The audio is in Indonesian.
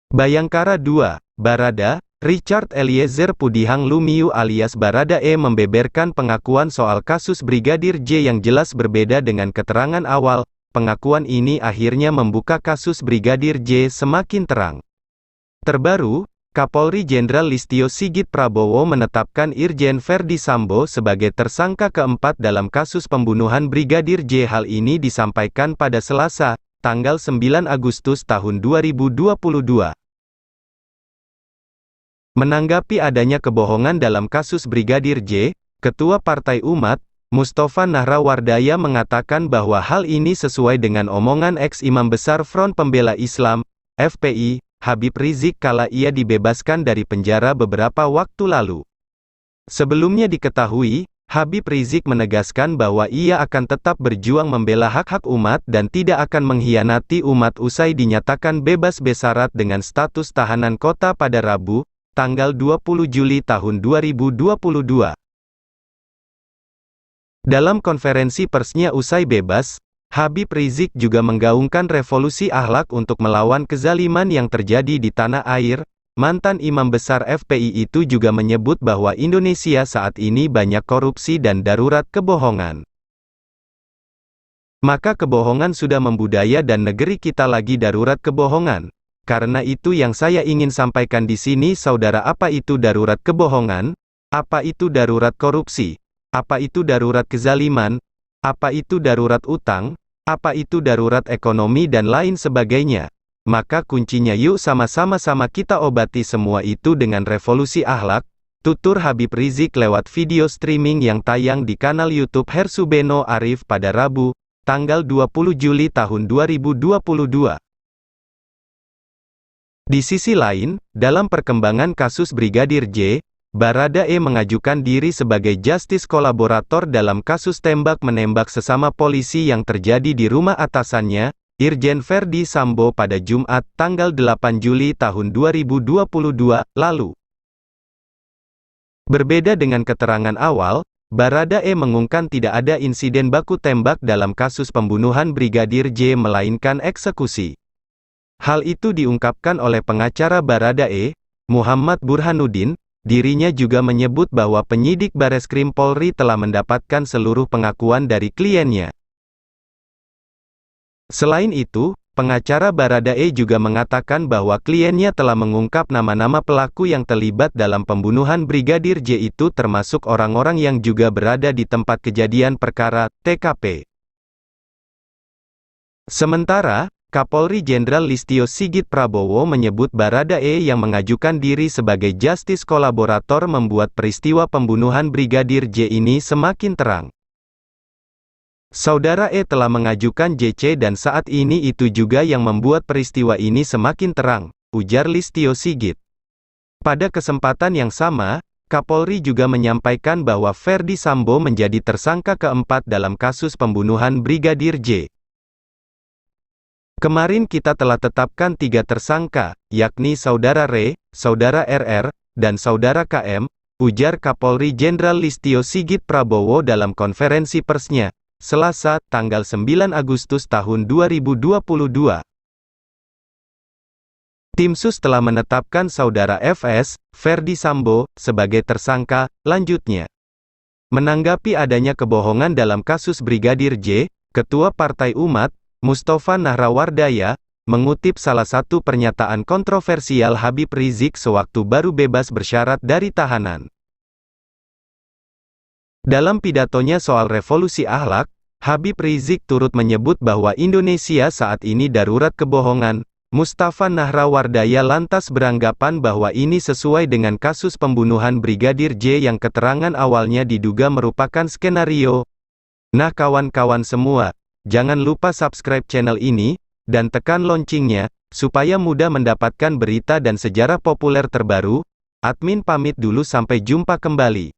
Bayangkara 2, Barada, Richard Eliezer Pudihang Lumiu alias Baradae membeberkan pengakuan soal kasus Brigadir J yang jelas berbeda dengan keterangan awal. Pengakuan ini akhirnya membuka kasus Brigadir J semakin terang. Terbaru, Kapolri Jenderal Listio Sigit Prabowo menetapkan Irjen Verdi Sambo sebagai tersangka keempat dalam kasus pembunuhan Brigadir J. Hal ini disampaikan pada Selasa, tanggal 9 Agustus tahun 2022. Menanggapi adanya kebohongan dalam kasus Brigadir J, Ketua Partai Umat, Mustofa Nahrawardaya mengatakan bahwa hal ini sesuai dengan omongan ex-imam besar Front Pembela Islam, FPI, Habib Rizik kala ia dibebaskan dari penjara beberapa waktu lalu. Sebelumnya diketahui, Habib Rizik menegaskan bahwa ia akan tetap berjuang membela hak-hak umat dan tidak akan mengkhianati umat usai dinyatakan bebas bersyarat dengan status tahanan kota pada Rabu, tanggal 20 Juli tahun 2022. Dalam konferensi persnya usai bebas, Habib Rizik juga menggaungkan revolusi akhlak untuk melawan kezaliman yang terjadi di tanah air. Mantan imam besar FPI itu juga menyebut bahwa Indonesia saat ini banyak korupsi dan darurat kebohongan. Maka kebohongan sudah membudaya dan negeri kita lagi darurat kebohongan. Karena itu yang saya ingin sampaikan di sini saudara, apa itu darurat kebohongan? Apa itu darurat korupsi? Apa itu darurat kezaliman? Apa itu darurat utang? Apa itu darurat ekonomi dan lain sebagainya? Maka kuncinya yuk sama-sama kita obati semua itu dengan revolusi akhlak, tutur Habib Rizik lewat video streaming yang tayang di kanal YouTube Hersubeno Arif pada Rabu, tanggal 20 Juli tahun 2022. Di sisi lain, dalam perkembangan kasus Brigadir J, Baradae mengajukan diri sebagai justice kolaborator dalam kasus tembak-menembak sesama polisi yang terjadi di rumah atasannya, Irjen Verdi Sambo pada Jumat, tanggal 8 Juli tahun 2022, lalu. Berbeda dengan keterangan awal, Baradae mengungkapkan tidak ada insiden baku tembak dalam kasus pembunuhan Brigadir J melainkan eksekusi. Hal itu diungkapkan oleh pengacara Baradae, Muhammad Burhanuddin. Dirinya juga menyebut bahwa penyidik Bareskrim Polri telah mendapatkan seluruh pengakuan dari kliennya. Selain itu, pengacara Baradae juga mengatakan bahwa kliennya telah mengungkap nama-nama pelaku yang terlibat dalam pembunuhan Brigadir J itu termasuk orang-orang yang juga berada di tempat kejadian perkara, TKP. Sementara, Kapolri Jenderal Listio Sigit Prabowo menyebut Baradae yang mengajukan diri sebagai justice kolaborator membuat peristiwa pembunuhan Brigadir J ini semakin terang. Saudara E telah mengajukan JC dan saat ini itu juga yang membuat peristiwa ini semakin terang, ujar Listio Sigit. Pada kesempatan yang sama, Kapolri juga menyampaikan bahwa Verdi Sambo menjadi tersangka keempat dalam kasus pembunuhan Brigadir J. Kemarin kita telah tetapkan 3 tersangka, yakni Saudara R, Saudara RR, dan Saudara KM, ujar Kapolri Jenderal Listio Sigit Prabowo dalam konferensi persnya, Selasa, tanggal 9 Agustus tahun 2022. Tim Sus telah menetapkan Saudara FS, Verdi Sambo, sebagai tersangka. Lanjutnya, menanggapi adanya kebohongan dalam kasus Brigadir J, Ketua Partai Umat, Mustofa Nahrawardaya, mengutip salah satu pernyataan kontroversial Habib Rizik sewaktu baru bebas bersyarat dari tahanan. Dalam pidatonya soal revolusi akhlak, Habib Rizik turut menyebut bahwa Indonesia saat ini darurat kebohongan. Mustofa Nahrawardaya lantas beranggapan bahwa ini sesuai dengan kasus pembunuhan Brigadir J yang keterangan awalnya diduga merupakan skenario. Nah kawan-kawan semua, jangan lupa subscribe channel ini, dan tekan loncengnya, supaya mudah mendapatkan berita dan sejarah populer terbaru. Admin pamit dulu, sampai jumpa kembali.